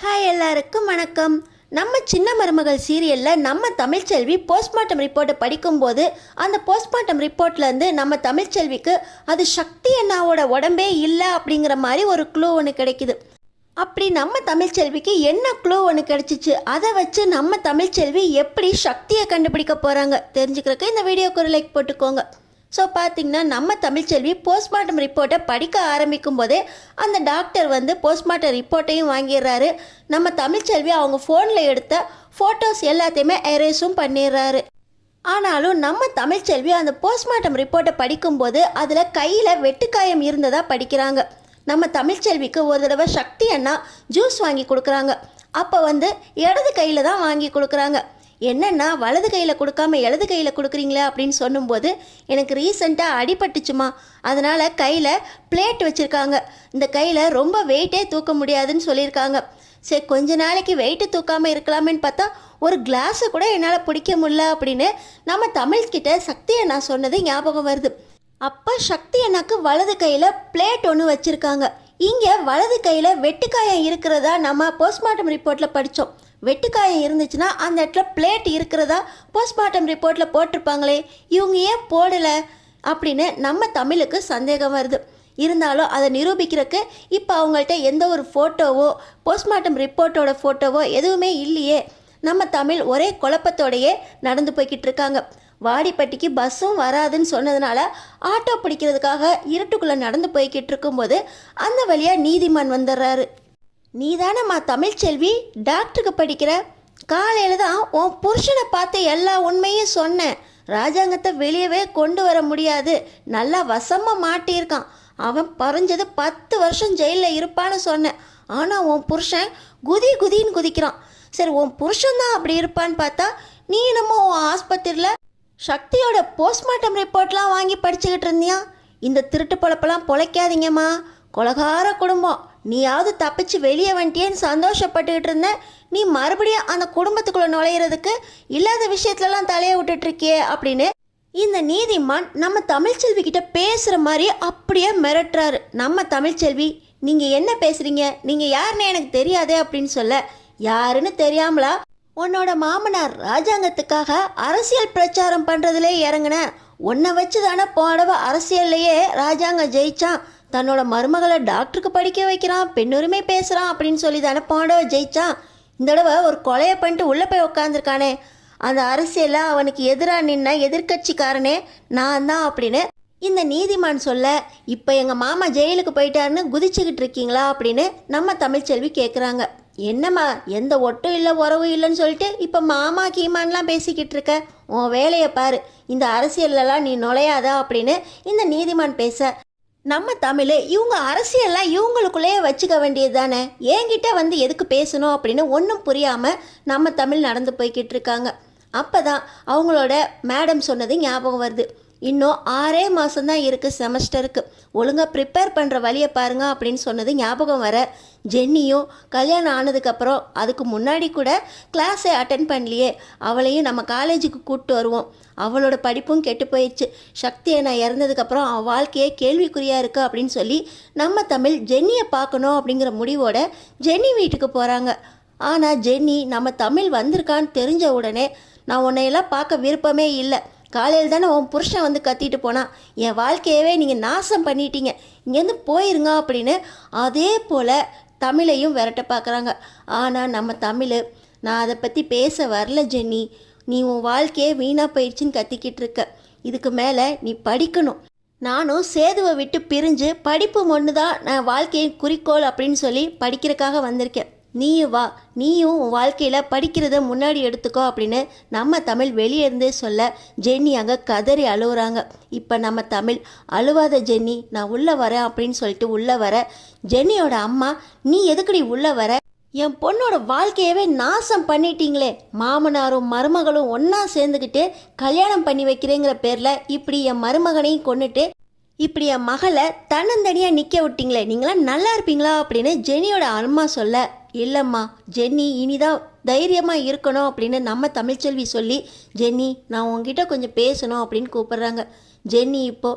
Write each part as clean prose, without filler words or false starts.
Hi எல்லாருக்கும் வணக்கம். நம்ம சின்ன மருமகள் சீரியலில் நம்ம தமிழ்ச்செல்வி போஸ்ட்மார்ட்டம் ரிப்போர்ட்டை படிக்கும்போது அந்த போஸ்ட்மார்ட்டம் ரிப்போர்ட்லேருந்து நம்ம தமிழ்ச்செல்விக்கு அது சக்தி அண்ணாவோட உடம்பே இல்லை அப்படிங்கிற மாதிரி ஒரு க்ளூ ஒன்று கிடைக்குது. அப்படி நம்ம தமிழ்ச்செல்விக்கு என்ன க்ளூ ஒன்று கிடைச்சிச்சு, அதை வச்சு நம்ம தமிழ்ச்செல்வி எப்படி சக்தியை கண்டுபிடிக்க போகிறாங்க தெரிஞ்சுக்கிறதுக்கு இந்த வீடியோக்கு ஒரு லைக் போட்டுக்கோங்க. ஸோ பார்த்திங்கன்னா நம்ம தமிழ்ச்செல்வி போஸ்ட்மார்ட்டம் ரிப்போர்ட்டை படிக்க ஆரம்பிக்கும் போதே அந்த டாக்டர் வந்து போஸ்ட்மார்ட்டம் ரிப்போர்ட்டையும் வாங்கிடுறாரு. நம்ம தமிழ்ச்செல்வி அவங்க ஃபோனில் எடுத்த ஃபோட்டோஸ் எல்லாத்தையுமே எரேஸும் பண்ணிடுறாரு. ஆனாலும் நம்ம தமிழ்ச்செல்வி அந்த போஸ்ட்மார்ட்டம் ரிப்போர்ட்டை படிக்கும்போது அதில் கையில் வெட்டுக்காயம் இருந்ததாக படிக்கிறாங்க. நம்ம தமிழ்ச்செல்விக்கு ஒரு தடவை சக்தி அண்ணா ஜூஸ் வாங்கி கொடுக்குறாங்க. அப்போ வந்து இடது கையில் தான் வாங்கி கொடுக்குறாங்க. என்னென்னா வலது கையில் கொடுக்காம இடது கையில் கொடுக்குறீங்களே அப்படின்னு சொல்லும்போது, எனக்கு ரீசெண்டாக அடிபட்டுச்சுமா, அதனால் கையில் பிளேட் வச்சுருக்காங்க, இந்த கையில் ரொம்ப வெயிட்டே தூக்க முடியாதுன்னு சொல்லியிருக்காங்க. சரி கொஞ்ச நாளைக்கு வெயிட்டு தூக்காமல் இருக்கலாமேன்னு பார்த்தா ஒரு கிளாஸை கூட என்னால் பிடிக்க முடியல அப்படின்னு நம்ம தமிழ்கிட்ட சக்தி அண்ணா சொன்னது ஞாபகம் வருது. அப்போ சக்தி அண்ணாக்கு வலது கையில் பிளேட் ஒன்று வச்சுருக்காங்க. இங்கே வலது கையில் வெட்டுக்காயம் இருக்கிறதா நம்ம போஸ்ட்மார்ட்டம் ரிப்போர்ட்டில் படித்தோம். வெட்டுக்காயம் இருந்துச்சுன்னா அந்த இடத்துல பிளேட் இருக்கிறதா போஸ்ட்மார்ட்டம் ரிப்போர்ட்டில் போட்டிருப்பாங்களே, இவங்க ஏன் போடலை அப்படின்னு நம்ம தமிழுக்கு சந்தேகம் வருது. இருந்தாலும் அதை நிரூபிக்கிறதுக்கு இப்போ அவங்கள்ட்ட எந்த ஒரு ஃபோட்டோவோ போஸ்ட்மார்ட்டம் ரிப்போர்ட்டோட ஃபோட்டோவோ எதுவுமே இல்லையே. நம்ம தமிழ் ஒரே குழப்பத்தோடையே நடந்து போய்கிட்டு இருக்காங்க. வாடிப்பட்டிக்கு பஸ்ஸும் வராதுன்னு சொன்னதுனால ஆட்டோ பிடிக்கிறதுக்காக இருட்டுக்குள்ளே நடந்து போய்கிட்டு இருக்கும்போது அந்த வழியாக நீதிமான் வந்துடுறாரு. நீ தானம்மா தமிழ்ச்செல்வி, டாக்டருக்கு படிக்கிற, காலையில் தான் உன் புருஷனை பார்த்து எல்லா உண்மையும் சொன்னேன். ராஜாங்கத்தை வெளியவே கொண்டு வர முடியாது, நல்லா வசமாக மாட்டியிருக்கான், அவன் பறஞ்சது 10 வருஷம் ஜெயிலில் இருப்பான்னு சொன்னேன். ஆனால் உன் புருஷன் குதின்னு குதிக்கிறான். சரி உன் புருஷன்தான் அப்படி இருப்பான்னு பார்த்தா நீ என்னமோ உன் ஆஸ்பத்திரியில் சக்தியோட போஸ்ட்மார்ட்டம் ரிப்போர்ட்லாம் வாங்கி படிச்சுக்கிட்டு இருந்தியா. இந்த திருட்டு பொழப்பெல்லாம் பொழைக்காதீங்கம்மா, கொலகார குடும்பம், நீயாவது தப்பிச்சு வெளியே வந்துட்டியேன்னு சந்தோஷப்பட்டுக்கிட்டு இருந்த, நீ மறுபடியும் அந்த குடும்பத்துக்குள்ளே நுழையிறதுக்கு இல்லாத விஷயத்துலலாம் தலையை விட்டுட்ருக்கியே அப்படின்னு இந்த நீதிமான் நம்ம தமிழ்ச்செல்வி கிட்ட பேசுகிற மாதிரி அப்படியே மிரட்டுறாரு. நம்ம தமிழ்ச்செல்வி, நீங்கள் என்ன பேசுகிறீங்க, நீங்கள் யாருன்னு எனக்கு தெரியாதே அப்படின்னு சொல்ல, யாருன்னு தெரியாமலா உன்னோட மாமனார் ராஜாங்கத்துக்காக அரசியல் பிரச்சாரம் பண்ணுறதுலே இறங்கின, உன்னை வச்சு தானே போடவ அரசியல்லையே ராஜாங்கம் ஜெயிச்சான், தன்னோட மருமகளை டாக்டருக்கு படிக்க வைக்கிறான், பெண்ணுரிமை பேசுகிறான் அப்படின்னு சொல்லி தானே போடவ ஜெயிச்சான். இந்த தடவை ஒரு கொலையை பண்ணிட்டு உள்ளே போய் உக்காந்துருக்கானே, அந்த அரசியலில் அவனுக்கு எதிராக நின்ன எதிர்கட்சிக்காரனே நான் தான் அப்படின்னு இந்த நீதிமான் சொல்ல, இப்போ எங்கள் மாமா ஜெயிலுக்கு போயிட்டாருன்னு குதிச்சுக்கிட்டு இருக்கீங்களா அப்படின்னு நம்ம தமிழ்ச்செல்வி கேட்குறாங்க. என்னம்மா எந்த ஒட்டும் இல்லை உறவும் இல்லைன்னு சொல்லிட்டு இப்போ மாமா கீமான்லாம் பேசிக்கிட்டு இருக்க, உன் வேலையை பாரு, இந்த அரசியல்லாம் நீ நுழையாதா அப்படின்னு இந்த நீதிமான் பேச, நம்ம தமிழ் இவங்க அரசியல்லாம் இவங்களுக்குள்ளேயே வச்சுக்க வேண்டியது தானே, என்கிட்ட வந்து எதுக்கு பேசணும் அப்படின்னு ஒன்றும் புரியாமல் நம்ம தமிழ் நடந்து போய்கிட்டு இருக்காங்க. அப்போ தான் அவங்களோட மேடம் சொன்னது ஞாபகம் வருது. இன்னும் 6 மாதம்தான் இருக்குது செமஸ்டருக்கு, ஒழுங்காக ப்ரிப்பேர் பண்ணுற வழியை பாருங்க அப்படின்னு சொன்னது ஞாபகம் வர, ஜென்னியும் கல்யாணம் ஆனதுக்கப்புறம் அதுக்கு முன்னாடி கூட கிளாஸை அட்டென்ட் பண்ணலையே, அவளையும் நம்ம காலேஜுக்கு கூப்பிட்டு வருவோம், அவளோட படிப்பும் கெட்டு போயிடுச்சு, சக்தி அண்ணா இறந்ததுக்கப்புறம் அவள் வாழ்க்கையே கேள்விக்குறியாக இருக்குது அப்படின்னு சொல்லி நம்ம தமிழ் ஜென்னியை பார்க்கணும் அப்படிங்கிற முடிவோட ஜென்னி வீட்டுக்கு போகிறாங்க. ஆனால் ஜென்னி நம்ம தமிழ் வந்திருக்கான்னு தெரிஞ்ச உடனே, நான் உன்னையெல்லாம் பார்க்க விருப்பமே இல்லை, காலையில் தானே உன் புருஷன் வந்து கத்திட்டு போனான், என் வாழ்க்கையவே நீங்கள் நாசம் பண்ணிட்டீங்க, இங்கேருந்து போயிருங்க அப்படின்னு அதே போல் தமிழையும் விரட்ட பார்க்குறாங்க. ஆனால் நம்ம தமிழ், நான் அதை பற்றி பேச வரல ஜென்னி, நீ உன் வாழ்க்கையே வீணாக போயிடுச்சின்னு கத்திக்கிட்டு இருக்க, இதுக்கு மேலே நீ படிக்கணும், நானும் சேதுவை விட்டு பிரிஞ்சு படிப்பு ஒன்று தான் நான் வாழ்க்கையின் குறிக்கோள் அப்படின்னு சொல்லி படிக்கிறதுக்காக வந்திருக்கேன், நீயும் வா, நீயும் உன் வாழ்க்கையில் படிக்கிறத முன்னாடி எடுத்துக்கோ அப்படின்னு நம்ம தமிழ் வெளியே இருந்தே சொல்ல, ஜென்னி அங்கே கதறி அழுகுறாங்க. இப்போ நம்ம தமிழ், அழுவாத ஜென்னி, நான் உள்ளே வரேன் அப்படின்னு சொல்லிட்டு உள்ளே வர, ஜென்னியோட அம்மா, நீ எதுக்குடி உள்ளே வர, என் பொண்ணோட வாழ்க்கையவே நாசம் பண்ணிட்டீங்களே, மாமனாரும் மருமகளும் ஒன்றா சேர்ந்துக்கிட்டு கல்யாணம் பண்ணி வைக்கிறேங்கிற பேரில் இப்படி என் மருமகனையும் கொண்டுட்டு இப்படி என் மகளை தன்னந்தனியாக நிற்க விட்டீங்களே, நீங்களாம் நல்லா இருப்பீங்களா அப்படின்னு ஜென்னியோட அம்மா சொல்ல, இல்லைம்மா ஜென்னி இனிதான் தைரியமாக இருக்கணும் அப்படின்னு நம்ம தமிழ்ச்செல்வி சொல்லி, ஜென்னி நான் உங்ககிட்ட கொஞ்சம் பேசணும் அப்படின்னு கூப்பிட்றாங்க. ஜென்னி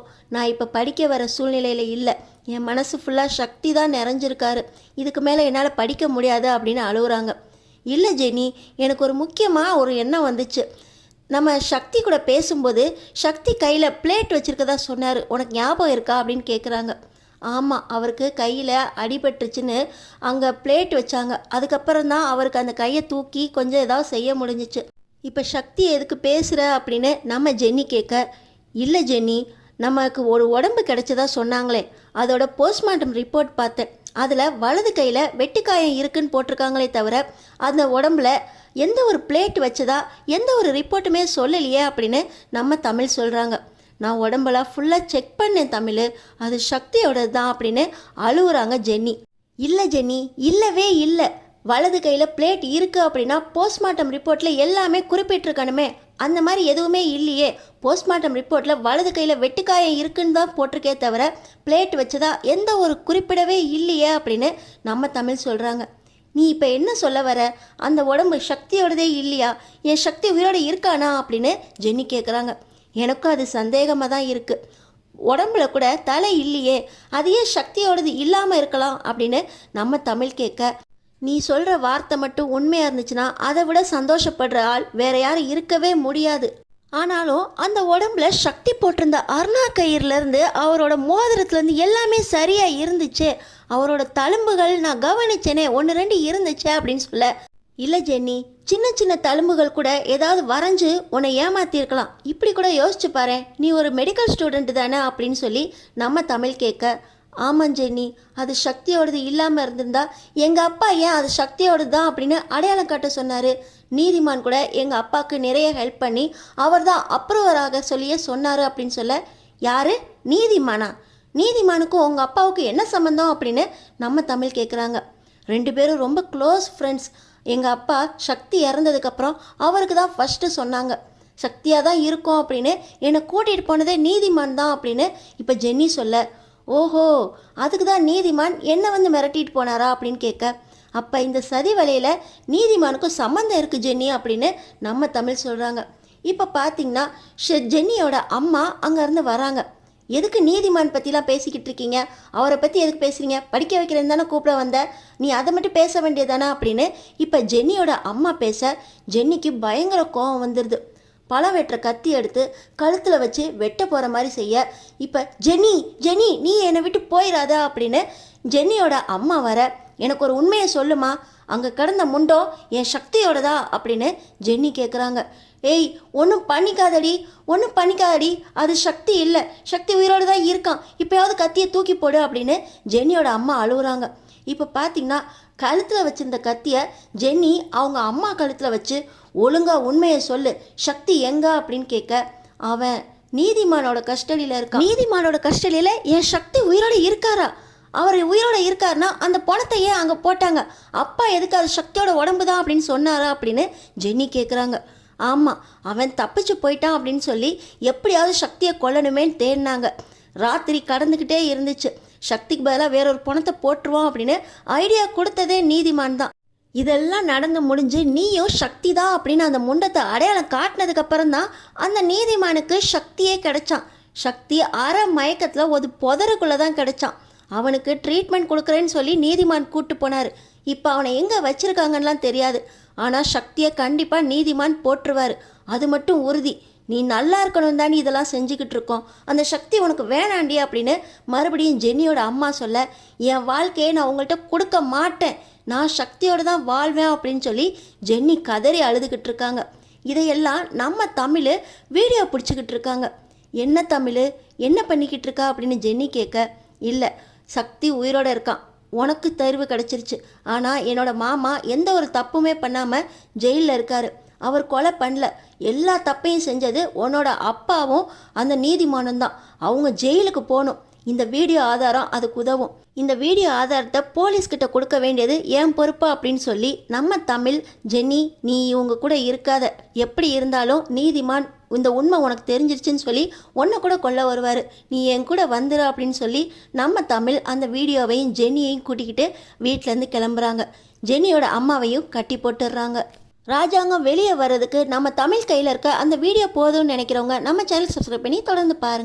நான் இப்போ படிக்க வர சூழ்நிலையில் இல்லை, என் மனசு ஃபுல்லாக சக்தி தான் நிறைஞ்சிருக்காரு, இதுக்கு மேலே என்னால் படிக்க முடியாது அப்படின்னு அழுகுறாங்க. இல்லை ஜென்னி, எனக்கு ஒரு முக்கியமாக ஒரு எண்ணம் வந்துச்சு. நம்ம சக்தி கூட பேசும்போது சக்தி கையில் பிளேட் வச்சுருக்கதா சொன்னார், உனக்கு ஞாபகம் இருக்கா அப்படின்னு கேட்குறாங்க. ஆமாம், அவருக்கு கையில் அடிபட்டுருச்சுன்னு அங்கே பிளேட் வச்சாங்க. அதுக்கப்புறம் தான் அவருக்கு அந்த கையை தூக்கி கொஞ்சம் ஏதாவது செய்ய முடிஞ்சிச்சு. இப்போ சக்தி எதுக்கு பேசுகிற அப்படின்னு நம்ம ஜென்னி கேட்க, இல்லை ஜென்னி, நமக்கு ஒரு உடம்பு கிடைச்சதா சொன்னாங்களே, அதோட போஸ்ட்மார்ட்டம் ரிப்போர்ட் பார்த்தேன். அதில் வலது கையில் வெட்டிக்காயம் இருக்குன்னு போட்டிருக்காங்களே தவிர அந்த உடம்புல எந்த ஒரு பிளேட் வச்சதா எந்த ஒரு ரிப்போர்ட்டுமே சொல்லலையே அப்படின்னு நம்ம தமிழ் சொல்கிறாங்க. நான் உடம்பெல்லாம் ஃபுல்லாக செக் பண்ணேன் தமிழ், அது சக்தியோடது தான் அப்படின்னு அழுகுறாங்க ஜென்னி. இல்லை ஜென்னி, இல்லவே இல்லை, வலது கையில் பிளேட் இருக்குது அப்படின்னா போஸ்ட்மார்ட்டம் ரிப்போர்ட்டில் எல்லாமே குறிப்பிட்டிருக்கணுமே, அந்த மாதிரி எதுவுமே இல்லையே. போஸ்ட்மார்ட்டம் ரிப்போர்ட்டில் வலது கையில் வெட்டுக்காயம் இருக்குன்னு தான் போட்டிருக்கே தவிர பிளேட் வச்சதா எந்த ஒரு குறிப்பிடவே இல்லையே அப்படின்னு நம்ம தமிழ் சொல்கிறாங்க. நீ இப்போ என்ன சொல்ல வர, அந்த உடம்பு சக்தியோடதே இல்லையா, என் சக்தி உயிரோடு இருக்கானா அப்படின்னு ஜென்னி கேட்குறாங்க. எனக்கும் அது சந்தேகமாக தான் இருக்குது. உடம்புல கூட தலை இல்லையே, அதையே சக்தியோடது இல்லாமல் இருக்கலாம் அப்படின்னு நம்ம தமிழ் கேட்க, நீ சொல்கிற வார்த்தை மட்டும் உண்மையாக இருந்துச்சுன்னா அதை விட சந்தோஷப்படுற ஆள் வேற யாரும் இருக்கவே முடியாது. ஆனாலும் அந்த உடம்புல சக்தி போட்டிருந்த அருணா கயிறுலேருந்து அவரோட மோதிரத்துலேருந்து எல்லாமே சரியாக இருந்துச்சு, அவரோட தழும்புகள் நான் கவனிச்சேனே 1-2 இருந்துச்சு அப்படின்னு சொல்ல, இல்லை ஜென்னி, சின்ன சின்ன தழும்புகள் கூட ஏதாவது வரைஞ்சு உன்னை ஏமாத்திருக்கலாம், இப்படி கூட யோசிச்சு பாரு, நீ ஒரு மெடிக்கல் ஸ்டூடெண்ட் தானே அப்படின்னு சொல்லி நம்ம தமிழ் கேட்க, ஆமாம் ஜென்னி, அது சக்தியோடது இல்லாமல் இருந்திருந்தா எங்கள் அப்பா ஏன் அது சக்தியோடது தான் அப்படின்னு அடையாளம் காட்ட சொன்னார். நீதிமான் கூட எங்கள் அப்பாவுக்கு நிறைய ஹெல்ப் பண்ணி அவர் தான் அப்ரூவராக சொல்லியே சொன்னார் அப்படின்னு சொல்ல, யார் நீதிமானா, நீதிமானுக்கும் உங்கள் அப்பாவுக்கு என்ன சம்மந்தம் அப்படின்னு நம்ம தமிழ் கேட்குறாங்க. 2 பேரும் ரொம்ப க்ளோஸ் ஃப்ரெண்ட்ஸ். எங்கள் அப்பா சக்தி இறந்ததுக்கப்புறம் அவருக்கு தான் ஃபஸ்ட்டு சொன்னாங்க, சக்தியாக தான் இருக்கும் அப்படின்னு என்னை கூட்டிகிட்டு போனதே நீதிமான் தான் அப்படின்னு இப்போ ஜென்னி சொல்ல, ஓஹோ, அதுக்கு தான் நீதிமான் என்னை வந்து மிரட்டிட்டு போனாரா அப்படின்னு கேட்க, அப்போ இந்த சதி வலையில் நீதிமானுக்கும் சம்மந்தம் இருக்குது ஜென்னி அப்படின்னு நம்ம தமிழ் சொல்கிறாங்க. இப்போ பார்த்தீங்கன்னா ஜென்னியோட அம்மா அங்கேருந்து வராங்க. எதுக்கு நீதிமான் பற்றிலாம் பேசிக்கிட்டு இருக்கீங்க, அவரை பற்றி எதுக்கு பேசுகிறீங்க, படிக்க வைக்கிறேன்னு தானே கூப்பிட வந்த, நீ அதை மட்டும் பேச வேண்டியதானே அப்படின்னு இப்போ ஜென்னியோட அம்மா பேச, ஜென்னிக்கு பயங்கர கோபம் வந்துடுது. பழம் வெட்டுற கத்தி எடுத்து கழுத்தில் வச்சு வெட்ட போகிற மாதிரி செய்ய, இப்போ ஜென்னி ஜென்னி நீ என்னை விட்டு போயிடாத அப்படின்னு ஜென்னியோட அம்மா வர, எனக்கு ஒரு உண்மையை சொல்லுமா, அங்கே கிடந்த முண்டம் என் சக்தியோடதா அப்படின்னு ஜென்னி கேட்குறாங்க. ஏய், ஒன்றும் பண்ணிக்காதடி, ஒன்றும் பண்ணிக்காதடி, அது சக்தி இல்லை, சக்தி உயிரோடு தான் இருக்கான், இப்போயாவது கத்தியை தூக்கி போடு அப்படின்னு ஜென்னியோட அம்மா அழுகுறாங்க. இப்போ பார்த்தீங்கன்னா கழுத்தில் வச்சிருந்த கத்தியை ஜென்னி அவங்க அம்மா கழுத்தில் வச்சு, ஒழுங்கா உண்மையை சொல்லு, சக்தி எங்க அப்படின்னு கேட்க, அவன் நீதிமானோட கஸ்டடியில் இருக்கான். நீதிமானோட கஸ்டடியில் என் சக்தி உயிரோடு இருக்காரா, அவர் உயிரோடு இருக்காருன்னா அந்த பணத்தை ஏன் அங்கே போட்டாங்க, அப்பா எதுக்கு அது சக்தியோட உடம்பு தான் அப்படின்னு சொன்னாரா அப்படின்னு ஜென்னி கேட்குறாங்க. ஆமாம், அவன் தப்பிச்சு போயிட்டான் அப்படின்னு சொல்லி எப்படியாவது சக்தியை கொல்லணுமேன்னு தேடினாங்க. ராத்திரி கடந்துக்கிட்டே இருந்துச்சு, சக்திக்கு பதிலாக வேறொரு பணத்தை போட்டுருவோம் அப்படின்னு ஐடியா கொடுத்ததே நீதிமான் தான். இதெல்லாம் நடந்து முடிஞ்சு நீயும் சக்தி தான் அப்படின்னு அந்த முண்டத்தை அடையாளம் காட்டினதுக்கப்புறம் தான் அந்த நீதிமானுக்கு சக்தியே கிடைச்சான். சக்தி அரை மயக்கத்தில் ஒரு புதருக்குள்ளே தான் கிடைச்சான். அவனுக்கு ட்ரீட்மெண்ட் கொடுக்குறேன்னு சொல்லி நீதிமான் கூப்பிட்டு போனார். இப்போ அவனை எங்கே வச்சுருக்காங்கன்னெலாம் தெரியாது, ஆனால் சக்தியை கண்டிப்பாக நீதிமான் போட்டுருவார், அது மட்டும் உறுதி. நீ நல்லா இருக்கணும் தானே இதெல்லாம் செஞ்சுக்கிட்டு இருக்கோம், அந்த சக்தி உனக்கு வேணாண்டி அப்படின்னு மறுபடியும் ஜென்னியோட அம்மா சொல்ல, என் வாழ்க்கையை நான் உங்கள்கிட்ட கொடுக்க மாட்டேன், நான் சக்தியோடு தான் வாழ்வேன் அப்படின்னு சொல்லி ஜென்னி கதறி அழுதுகிட்டு இருக்காங்க. இதையெல்லாம் நம்ம தமிழ் வீடியோ பிடிச்சிக்கிட்டு இருக்காங்க. என்ன தமிழ், என்ன பண்ணிக்கிட்டு இருக்கா அப்படின்னு ஜென்னி கேட்க, இல்லை சக்தி உயிரோடு இருக்கான், உனக்கு தருவு கிடச்சிருச்சு, ஆனால் என்னோட மாமா எந்த ஒரு தப்புமே பண்ணாமல் ஜெயிலில் இருக்கார், அவர் கொலை பண்ணல, எல்லா தப்பையும் செஞ்சது உன்னோட அப்பாவும் அந்த நீதிமானும் தான், அவங்க ஜெயிலுக்கு போகணும், இந்த வீடியோ ஆதாரம் அதுக்கு உதவும், இந்த வீடியோ ஆதாரத்தை போலீஸ்கிட்ட கொடுக்க வேண்டியது என் பொறுப்பா அப்படின்னு சொல்லி நம்ம தமிழ், ஜென்னி நீ இவங்க கூட இருக்காத, எப்படி இருந்தாலும் நீதிமான் இந்த உண்மை உனக்கு தெரிஞ்சிருச்சுன்னு சொல்லி உன்னை கூட கொல்ல வருவார், நீ என் கூட வந்துடு அப்படின்னு சொல்லி நம்ம தமிழ் அந்த வீடியோவையும் ஜென்னியையும் கூட்டிக்கிட்டு வீட்டிலேருந்து கிளம்புறாங்க. ஜென்னியோட அம்மாவையும் கட்டி போட்டுடுறாங்க. ராஜாங்கம் வெளியே வர்றதுக்கு நம்ம தமிழ் கையில் இருக்க அந்த வீடியோ போதும்னு நினைக்கிறவங்க நம்ம சேனல் சப்ஸ்கிரைப் பண்ணி தொடர்ந்து பாருங்கள்.